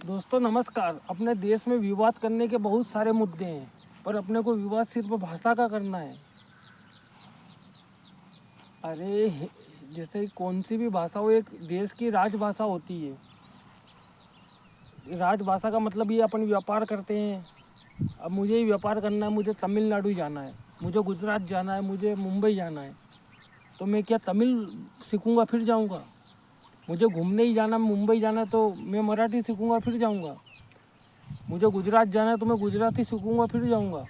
दोस्तों नमस्कार। अपने देश में विवाद करने के बहुत सारे मुद्दे हैं, पर अपने को विवाद सिर्फ भाषा का करना है। अरे जैसे कौन सी भी भाषा हो, एक देश की राजभाषा होती है। राजभाषा का मतलब ये अपन व्यापार करते हैं। अब मुझे ही व्यापार करना है, मुझे तमिलनाडु जाना है, मुझे गुजरात जाना है, मुझे मुंबई जाना है, तो मैं क्या तमिल सीखूंगा फिर जाऊंगा? मुझे घूमने ही जाना, मुंबई जाना है तो मैं मराठी सीखूंगा फिर जाऊंगा। मुझे गुजरात जाना है तो मैं गुजराती सीखूंगा फिर जाऊंगा।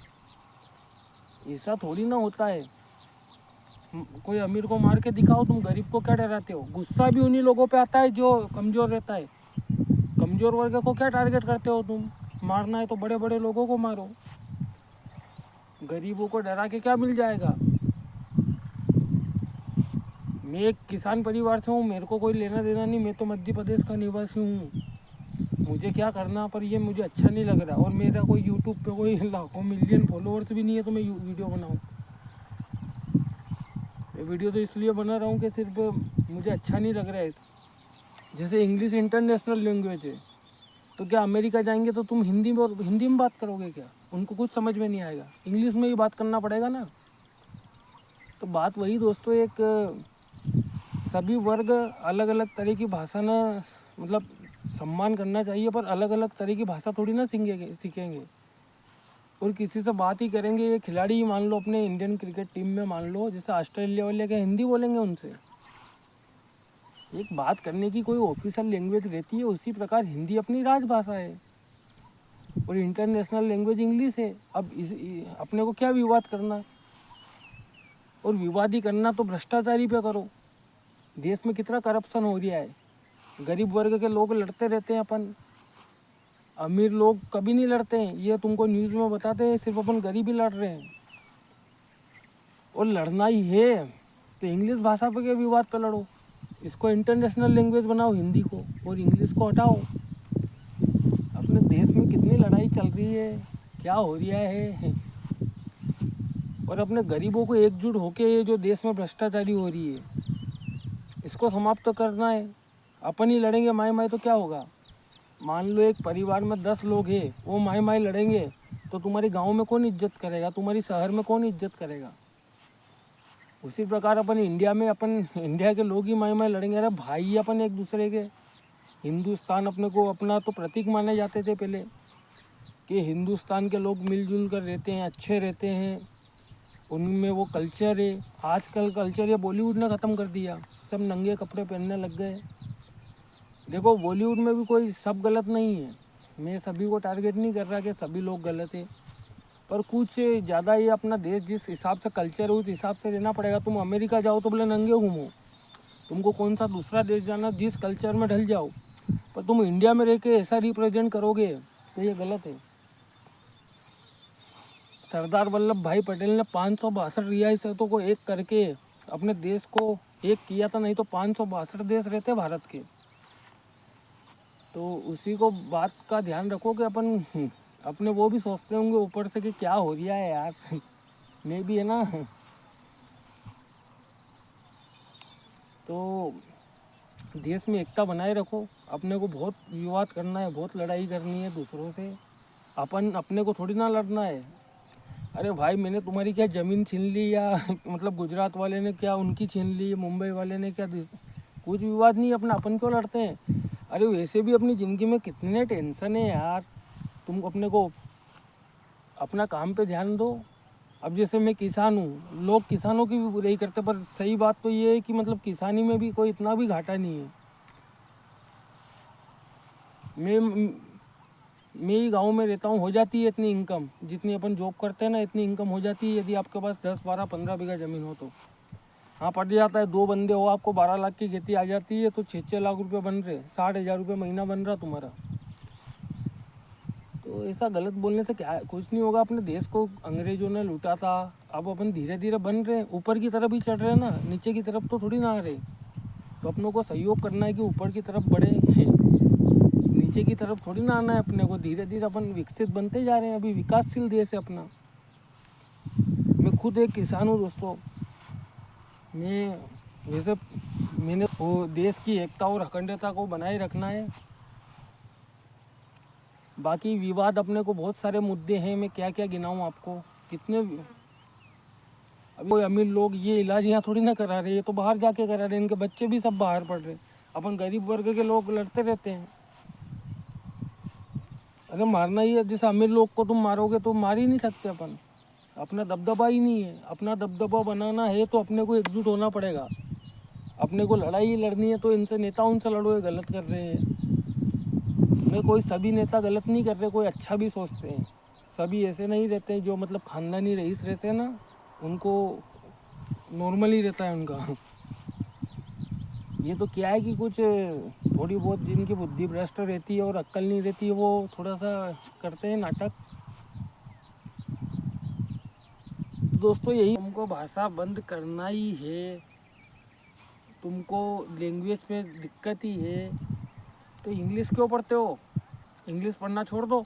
ऐसा थोड़ी ना होता है। कोई अमीर को मार के दिखाओ, तुम गरीब को क्या डराते हो? गुस्सा भी उन्हीं लोगों पे आता है जो कमज़ोर रहता है। कमज़ोर वर्ग को क्या टारगेट करते हो तुम? मारना है तो बड़े बड़े लोगों को मारो, गरीबों को डरा के क्या मिल जाएगा? मैं एक किसान परिवार से हूँ, मेरे को कोई लेना देना नहीं। मैं तो मध्य प्रदेश का निवासी हूँ। मुझे क्या करना, पर ये मुझे अच्छा नहीं लग रहा। और मेरा कोई यूट्यूब पे कोई लाखों मिलियन फॉलोअर्स भी नहीं है तो मैं वीडियो बनाऊँ। ये वीडियो तो इसलिए बना रहा हूँ कि सिर्फ मुझे अच्छा नहीं लग रहा है। जैसे इंग्लिश इंटरनेशनल लैंग्वेज है, तो क्या अमेरिका जाएंगे तो तुम हिंदी में बात करोगे क्या? उनको कुछ समझ में नहीं आएगा, इंग्लिश में ही बात करना पड़ेगा ना। तो बात वही दोस्तों, एक सभी वर्ग अलग अलग तरह की भाषा ना, मतलब सम्मान करना चाहिए, पर अलग अलग तरह की भाषा थोड़ी ना सीखेंगे और किसी से बात ही करेंगे। ये खिलाड़ी ही मान लो, अपने इंडियन क्रिकेट टीम में मान लो, जैसे ऑस्ट्रेलिया वाले क्या हिंदी बोलेंगे उनसे? एक बात करने की कोई ऑफिशियल लैंग्वेज रहती है, उसी प्रकार हिंदी अपनी राजभाषा है और इंटरनेशनल लैंग्वेज इंग्लिश है। अब अपने को क्या विवाद करना, और विवाद ही करना तो भ्रष्टाचारी पे करो। देश में कितना करप्शन हो गया है, गरीब वर्ग के लोग लड़ते रहते हैं, अपन अमीर लोग कभी नहीं लड़ते हैं। ये तुमको न्यूज़ में बताते हैं, सिर्फ अपन गरीब ही लड़ रहे हैं। और लड़ना ही है तो इंग्लिश भाषा पे के विवाद पे लड़ो, इसको इंटरनेशनल लैंग्वेज बनाओ हिंदी को, और इंग्लिश को हटाओ। अपने देश में कितनी लड़ाई चल रही है, क्या हो रहा है। और अपने गरीबों को एकजुट होके ये जो देश में भ्रष्टाचारी हो रही है, इसको समाप्त तो करना है। अपन ही लड़ेंगे माए माए तो क्या होगा? मान लो एक परिवार में 10 लोग हैं, वो माए माए लड़ेंगे तो तुम्हारे गांव में कौन इज्जत करेगा? तुम्हारी शहर में कौन इज्जत करेगा? उसी प्रकार अपन इंडिया में, अपन इंडिया के लोग ही माए माए लड़ेंगे। अरे भाई अपन एक दूसरे के, हिंदुस्तान अपने को अपना तो प्रतीक माने जाते थे पहले, कि हिंदुस्तान के लोग मिलजुल कर रहते हैं, अच्छे रहते हैं, उनमें वो कल्चर है। आजकल कल्चर ये बॉलीवुड ने ख़त्म कर दिया, सब नंगे कपड़े पहनने लग गए। देखो बॉलीवुड में भी कोई सब गलत नहीं है, मैं सभी को टारगेट नहीं कर रहा कि सभी लोग गलत है, पर कुछ ज़्यादा ये अपना देश जिस हिसाब से कल्चर है उस हिसाब से रहना पड़ेगा। तुम अमेरिका जाओ तो बोले नंगे घूमो, तुमको कौन सा दूसरा देश जाना, जिस कल्चर में ढल जाओ, पर तुम इंडिया में रह के ऐसा रिप्रेजेंट करोगे तो ये गलत है। सरदार वल्लभ भाई पटेल ने 562 रियासतों को एक करके अपने देश को एक किया था, नहीं तो 562 देश रहते भारत के। तो उसी को बात का ध्यान रखो कि अपन अपने वो भी सोचते होंगे ऊपर से कि क्या हो रहा है यार। मैं भी है ना। तो देश में एकता बनाए रखो। अपने को बहुत विवाद करना है, बहुत लड़ाई करनी है दूसरों से, अपन अपने को थोड़ी ना लड़ना है। अरे भाई मैंने तुम्हारी क्या ज़मीन छीन ली, या मतलब गुजरात वाले ने क्या उनकी छीन ली, मुंबई वाले ने क्या, कुछ विवाद नहीं, अपना अपन क्यों लड़ते हैं? अरे वैसे भी अपनी ज़िंदगी में कितने टेंशन है यार, तुम अपने को अपना काम पे ध्यान दो। अब जैसे मैं किसान हूँ, लोग किसानों की भी बुराई करते, पर सही बात तो ये है कि मतलब किसानी में भी कोई इतना भी घाटा नहीं है। मैं ही गांव में रहता हूँ, हो जाती है इतनी इनकम, जितनी अपन जॉब करते हैं ना इतनी इनकम हो जाती है, यदि आपके पास 10 12 15 बीघा ज़मीन हो तो। हाँ पड़ जाता है, 2 बंदे हो, आपको 12 लाख की खेती आ जाती है, तो 6 6 लाख रुपये बन रहे, 60 हज़ार रुपये महीना बन रहा तुम्हारा। तो ऐसा गलत बोलने से क्या, कुछ नहीं होगा। अपने देश को अंग्रेजों ने लूटा था, अब अपन धीरे धीरे बन रहे, ऊपर की तरफ ही चढ़ रहे हैं ना, नीचे की तरफ तो थोड़ी ना आ रहे। तो अपनों को सहयोग करना है कि ऊपर की तरफ बढ़े, नीचे की तरफ थोड़ी ना आना है। अपने को धीरे धीरे अपन विकसित बनते जा रहे हैं, अभी विकासशील देश है अपना। मैं खुद एक किसान हूँ दोस्तों। मैं वैसे मैंने वो देश की एकता और अखंडता को बनाए रखना है, बाकी विवाद अपने को बहुत सारे मुद्दे हैं, मैं क्या क्या गिनाऊँ आपको, कितने। अभी कोई अमीर लोग ये इलाज यहाँ थोड़ी ना करा रहे, ये तो बाहर जाके करा रहे, इनके बच्चे भी सब बाहर पढ़ रहे। अपन गरीब वर्ग के लोग लड़ते रहते हैं। अरे मारना ही है, जैसे अमीर लोग को तुम मारोगे तो मार ही नहीं सकते अपन, अपना दबदबा ही नहीं है। अपना दबदबा बनाना है तो अपने को एकजुट होना पड़ेगा। अपने को लड़ाई लड़नी है तो इनसे, नेताओं से लड़ो, ये गलत कर रहे हैं। मैं कोई सभी नेता गलत नहीं कर रहे, कोई अच्छा भी सोचते हैं। सभी ऐसे नहीं रहते जो मतलब खानदानी रईस रहते हैं ना, उनको नॉर्मल ही रहता है उनका। ये तो क्या है कि कुछ थोड़ी बहुत जिनकी बुद्धि भ्रष्ट रहती है और अक्ल नहीं रहती है, वो थोड़ा सा करते हैं नाटक। तो दोस्तों यही, तुमको भाषा बंद करना ही है, तुमको लैंग्वेज में दिक्कत ही है तो इंग्लिश क्यों पढ़ते हो? इंग्लिश पढ़ना छोड़ दो।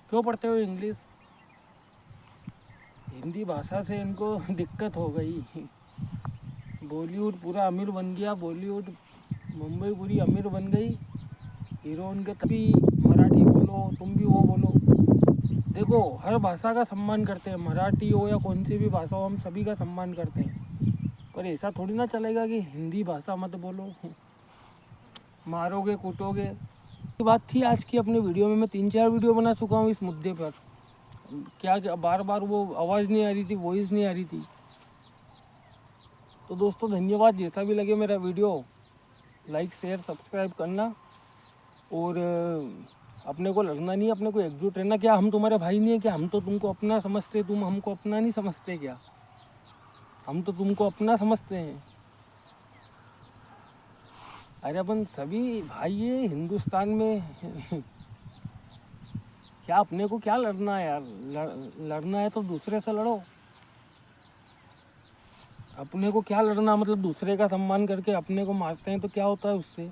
क्यों पढ़ते हो इंग्लिश? हिंदी भाषा से इनको दिक्कत हो गई। बॉलीवुड पूरा अमीर बन गया, बॉलीवुड मुंबई पूरी अमीर बन गई। हीरो उनके तभी मराठी बोलो, तुम भी वो बोलो। देखो हर भाषा का सम्मान करते हैं, मराठी हो या कौन सी भी भाषा हो, हम सभी का सम्मान करते हैं। पर ऐसा थोड़ी ना चलेगा कि हिंदी भाषा मत बोलो, मारोगे कूटोगे। ये बात थी आज की अपनी वीडियो में। मैं 3-4 वीडियो बना चुका हूँ इस मुद्दे पर। क्या बार बार वो आवाज़ नहीं आ रही थी, वॉइस नहीं आ रही थी। तो दोस्तों धन्यवाद, जैसा भी लगे मेरा वीडियो लाइक शेयर सब्सक्राइब करना। और अपने को लड़ना नहीं, अपने को एकजुट रहना। क्या हम तुम्हारे भाई नहीं है क्या? हम तो तुमको अपना समझते, तुम हमको अपना नहीं समझते क्या? हम तो तुमको अपना समझते हैं। अरे अपन सभी भाई है हिंदुस्तान में। क्या अपने को क्या लड़ना है यार? लड़ना है तो दूसरे से लड़ो। अपने को क्या लड़ना, मतलब दूसरे का सम्मान करके अपने को मारते हैं तो क्या होता है उससे?